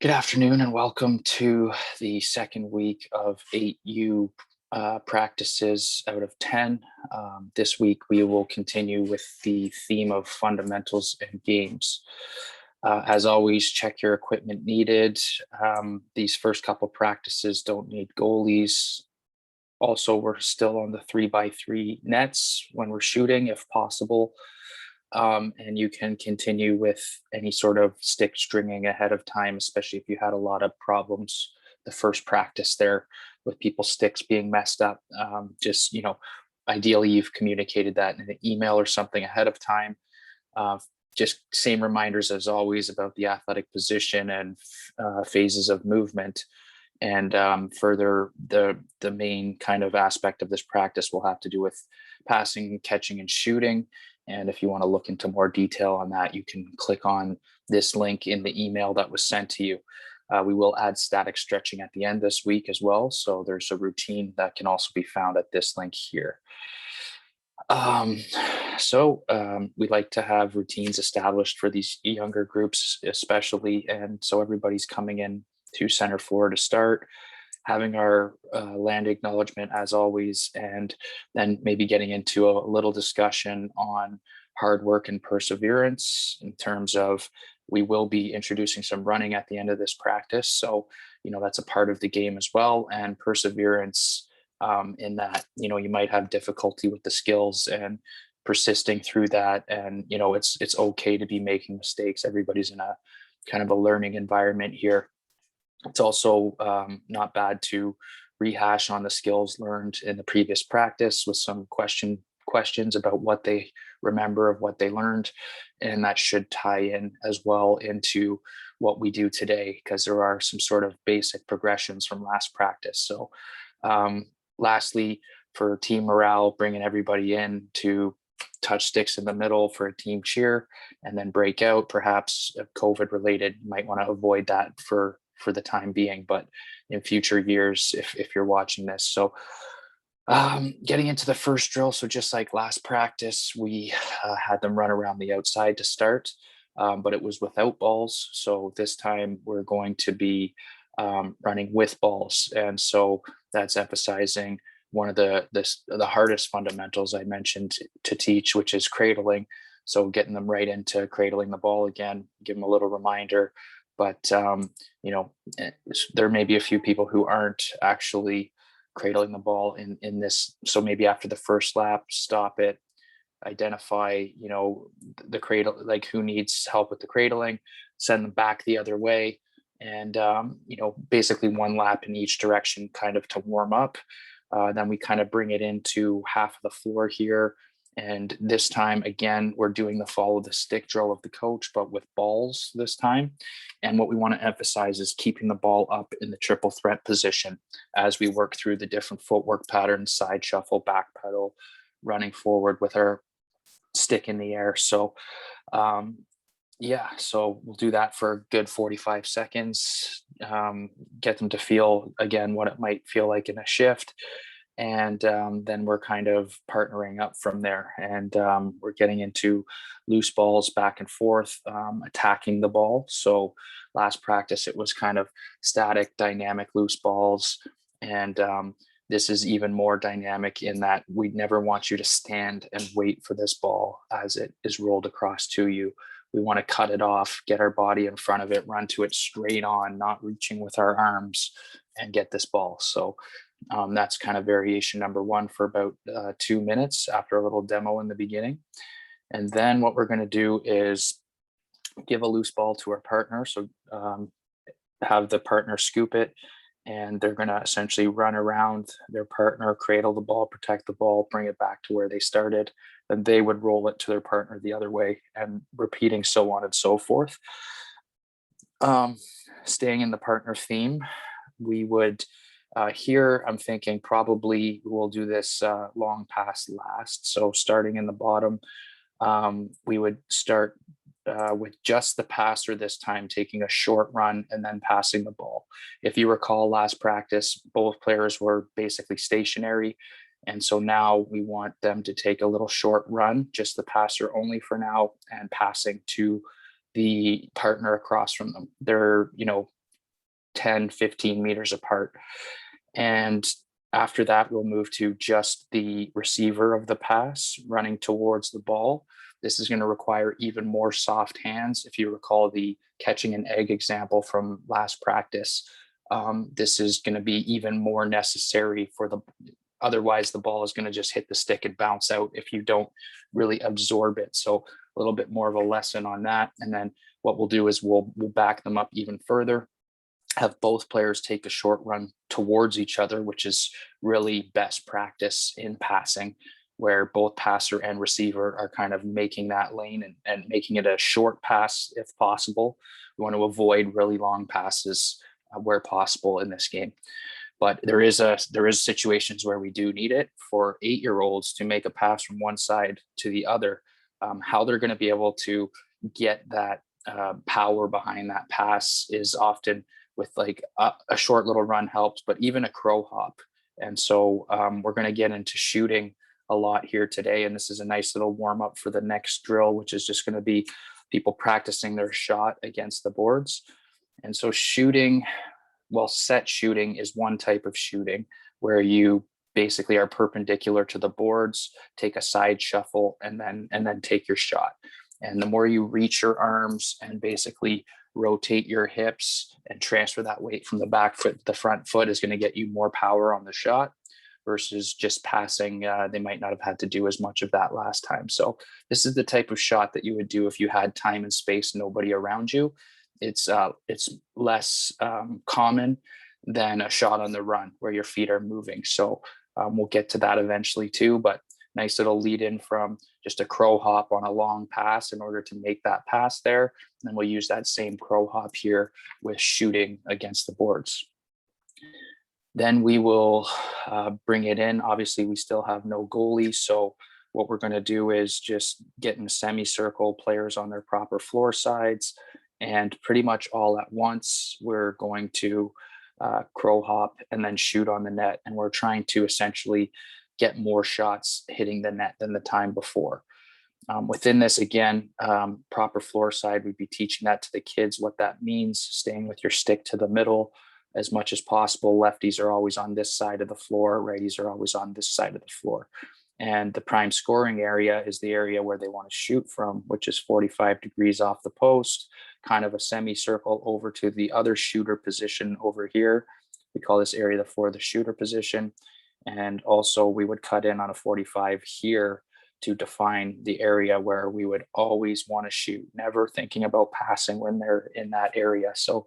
Good afternoon and welcome to the second week of 8U practices out of 10. This week we will continue with the theme of fundamentals and games. As always, check your equipment needed. These first couple practices don't need goalies. Also, we're still on the 3x3 nets when we're shooting, if possible. And you can continue with any sort of stick stringing ahead of time, especially if you had a lot of problems the first practice there with people's sticks being messed up. Ideally, you've communicated that in an email or something ahead of time. Uh, just same reminders as always about the athletic position and phases of movement. And further, the main kind of aspect of this practice will have to do with passing, catching, and shooting. And if you want to look into more detail on that, you can click on this link in the email that was sent to you. We will add static stretching at the end this week as well. So there's a routine that can also be found at this link here. We like to have routines established for these younger groups, especially. And so everybody's coming in to center floor to start, having our land acknowledgement as always, and then maybe getting into a little discussion on hard work and perseverance in terms of we will be introducing some running at the end of this practice. So, that's a part of the game as well. And perseverance in that, you might have difficulty with the skills and persisting through that. And, it's okay to be making mistakes. Everybody's in a kind of a learning environment here. It's also not bad to rehash on the skills learned in the previous practice with some questions about what they remember of what they learned, and that should tie in as well into what we do today because there are some sort of basic progressions from last practice. So, lastly, for team morale, bringing everybody in to touch sticks in the middle for a team cheer and then break out. Perhaps COVID related, you might want to avoid that for the time being, but in future years, if you're watching this. So getting into the first drill. So just like last practice, we had them run around the outside to start, but it was without balls. So this time we're going to be running with balls. And so that's emphasizing one of the hardest fundamentals I mentioned to teach, which is cradling. So getting them right into cradling the ball again, give them a little reminder. But there may be a few people who aren't actually cradling the ball in this. So maybe after the first lap, stop it, identify, the cradle, like who needs help with the cradling, send them back the other way. And, basically one lap in each direction kind of to warm up. Then we kind of bring it into half of the floor here. And this time, again, we're doing the follow the stick drill of the coach, but with balls this time. And what we want to emphasize is keeping the ball up in the triple threat position as we work through the different footwork patterns, side shuffle, back pedal, running forward with our stick in the air. So, so we'll do that for a good 45 seconds, get them to feel again what it might feel like in a shift. And then we're kind of partnering up from there. And we're getting into loose balls back and forth, attacking the ball. So last practice, it was kind of static, dynamic, loose balls. And this is even more dynamic in that we never want you to stand and wait for this ball as it is rolled across to you. We want to cut it off, get our body in front of it, run to it straight on, not reaching with our arms, and get this ball. So that's kind of variation number one for about 2 minutes after a little demo in the beginning. And then what we're going to do is give a loose ball to our partner. So have the partner scoop it, and they're going to essentially run around their partner, cradle the ball, protect the ball, bring it back to where they started. Then they would roll it to their partner the other way, and repeating so on and so forth. Staying in the partner theme, we would here, I'm thinking probably we'll do this long pass last. So starting in the bottom, we would start with just the passer this time, taking a short run and then passing the ball. If you recall last practice, both players were basically stationary. And so now we want them to take a little short run, just the passer only for now, and passing to the partner across from them. They're, 10, 15 meters apart. And after that, we'll move to just the receiver of the pass running towards the ball. This is going to require even more soft hands. If you recall the catching an egg example from last practice, this is going to be even more necessary for the, otherwise the ball is going to just hit the stick and bounce out if you don't really absorb it. So a little bit more of a lesson on that. And then what we'll do is we'll back them up even further, have both players take a short run towards each other, which is really best practice in passing, where both passer and receiver are kind of making that lane and making it a short pass if possible. We want to avoid really long passes where possible in this game. But there is situations where we do need it for 8-year-olds to make a pass from one side to the other. How they're going to be able to get that power behind that pass is often with like a short little run helps, but even a crow hop. And so we're going to get into shooting a lot here today. And this is a nice little warm up for the next drill, which is just going to be people practicing their shot against the boards. And so shooting, well, set shooting is one type of shooting where you basically are perpendicular to the boards, take a side shuffle, and then take your shot. And the more you reach your arms and basically rotate your hips and transfer that weight from the back foot to the front foot is going to get you more power on the shot versus just passing. They might not have had to do as much of that last time. So this is the type of shot that you would do if you had time and space, nobody around you. It's less common than a shot on the run where your feet are moving. So we'll get to that eventually too, but nice little lead in from just a crow hop on a long pass in order to make that pass there. And then we'll use that same crow hop here with shooting against the boards. Then we will bring it in. Obviously, we still have no goalie. So what we're going to do is just get in a semicircle, players on their proper floor sides. And pretty much all at once, we're going to crow hop and then shoot on the net. And we're trying to essentially get more shots hitting the net than the time before. Within this, again, proper floor side, we'd be teaching that to the kids, what that means, staying with your stick to the middle as much as possible. Lefties are always on this side of the floor. Righties are always on this side of the floor. And the prime scoring area is the area where they want to shoot from, which is 45 degrees off the post, kind of a semicircle over to the other shooter position over here. We call this area the shooter position. And also we would cut in on a 45 here to define the area where we would always want to shoot, never thinking about passing when they're in that area. So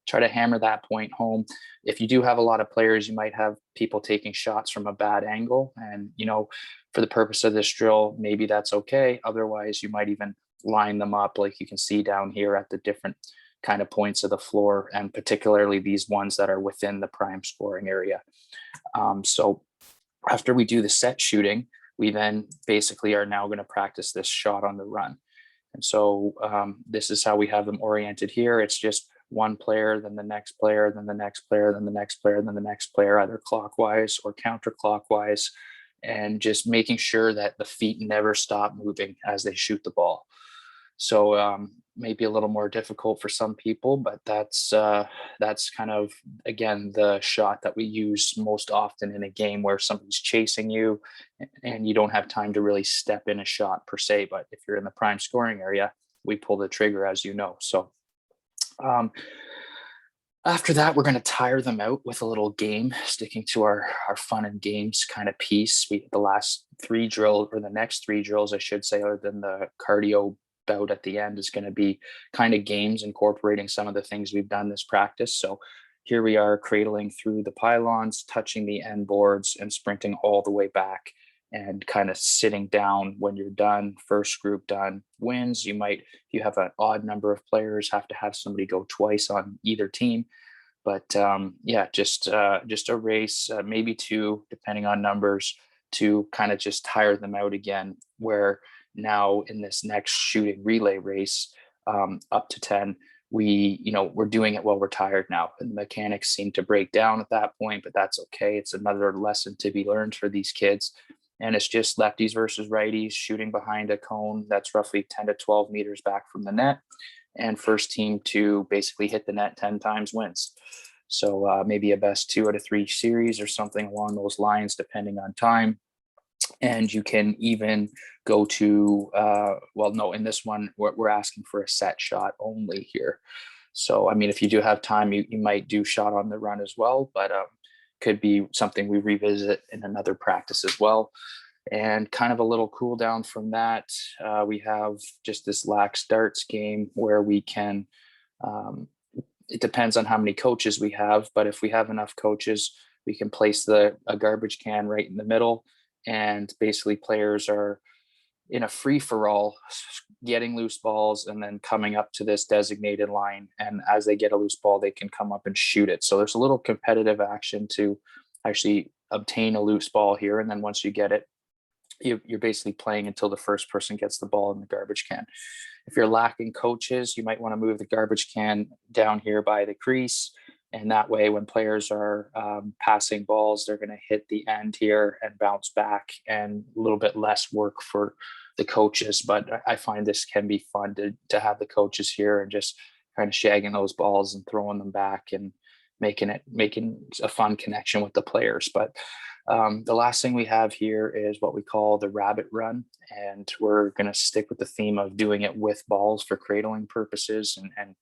try to hammer that point home. If you do have a lot of players, you might have people taking shots from a bad angle. And, you know, for the purpose of this drill, maybe that's okay. Otherwise, you might even line them up like you can see down here at the different kind of points of the floor, and particularly these ones that are within the prime scoring area. So after we do the set shooting, we then basically are now going to practice this shot on the run. And so this is how we have them oriented here. It's just one player, then the next player, then the next player, then the next player, then the next player, either clockwise or counterclockwise, and just making sure that the feet never stop moving as they shoot the ball. So maybe a little more difficult for some people, but that's kind of, again, the shot that we use most often in a game where somebody's chasing you and you don't have time to really step in a shot per se. But if you're in the prime scoring area, we pull the trigger, as you know. So after that, we're going to tire them out with a little game, sticking to our fun and games kind of piece. The last 3 drills, or the next 3 drills, I should say, other than the cardio bout at the end, is going to be kind of games incorporating some of the things we've done this practice. So here we are cradling through the pylons, touching the end boards and sprinting all the way back and kind of sitting down when you're done. First group done wins. You might, if you have an odd number of players, have to have somebody go twice on either team. But yeah, just a race, maybe 2, depending on numbers, to kind of just tire them out again. Where now in this next shooting relay race, up to 10, we're doing it while we're tired now. And the mechanics seem to break down at that point, but that's okay. It's another lesson to be learned for these kids. And it's just lefties versus righties shooting behind a cone that's roughly 10 to 12 meters back from the net. And first team to basically hit the net 10 times wins. So maybe a best 2 out of 3 series or something along those lines, depending on time. And you can even go to, well, no, in this one, we're asking for a set shot only here. So, I mean, if you do have time, you might do shot on the run as well, but could be something we revisit in another practice as well. And kind of a little cool down from that, we have just this lax darts game where we can, um, it depends on how many coaches we have, but if we have enough coaches, we can place a garbage can right in the middle, and basically players are in a free for all, getting loose balls and then coming up to this designated line. And as they get a loose ball, they can come up and shoot it. So there's a little competitive action to actually obtain a loose ball here. And then once you get it, you're basically playing until the first person gets the ball in the garbage can. If you're lacking coaches, you might want to move the garbage can down here by the crease. And that way, when players are passing balls, they're going to hit the end here and bounce back, and a little bit less work for the coaches. But I find this can be fun to have the coaches here and just kind of shagging those balls and throwing them back and making a fun connection with the players. But the last thing we have here is what we call the rabbit run, and we're going to stick with the theme of doing it with balls for cradling purposes, and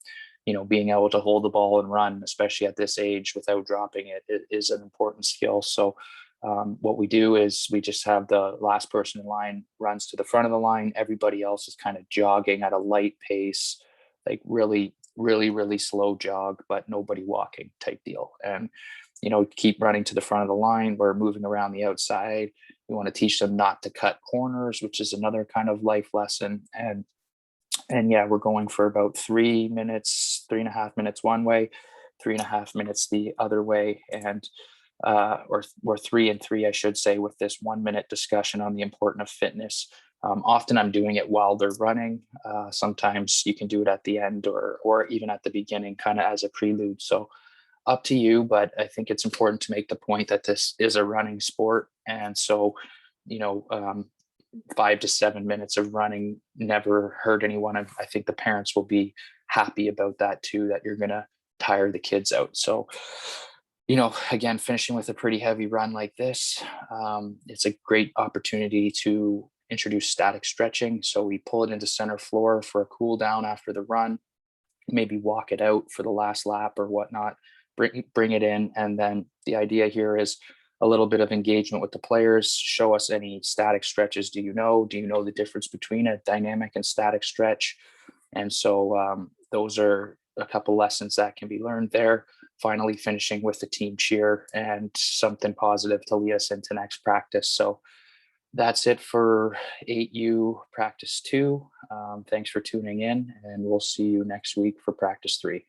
being able to hold the ball and run, especially at this age, without dropping it is an important skill. So what we do is we just have the last person in line runs to the front of the line. Everybody else is kind of jogging at a light pace, like really, really, really slow jog, but nobody walking type deal. And keep running to the front of the line. We're moving around the outside. We want to teach them not to cut corners, which is another kind of life lesson. And yeah, we're going for about 3 minutes, 3.5 minutes one way, 3.5 minutes the other way, and or 3 and 3, I should say, with this 1 minute discussion on the importance of fitness. Often I'm doing it while they're running. Sometimes you can do it at the end or even at the beginning, kind of as a prelude. So up to you, but I think it's important to make the point that this is a running sport. And so, you know, um, 5 to 7 minutes of running never hurt anyone. I think the parents will be happy about that too, that you're going to tire the kids out. So, again, finishing with a pretty heavy run like this, it's a great opportunity to introduce static stretching. So we pull it into center floor for a cool down after the run, maybe walk it out for the last lap or whatnot, bring it in. And then the idea here is a little bit of engagement with the players. Show us any static stretches. Do you know the difference between a dynamic and static stretch? And so those are a couple lessons that can be learned there. Finally finishing with the team cheer and something positive to lead us into next practice. So that's it for 8U practice 2. Thanks for tuning in, and we'll see you next week for practice 3.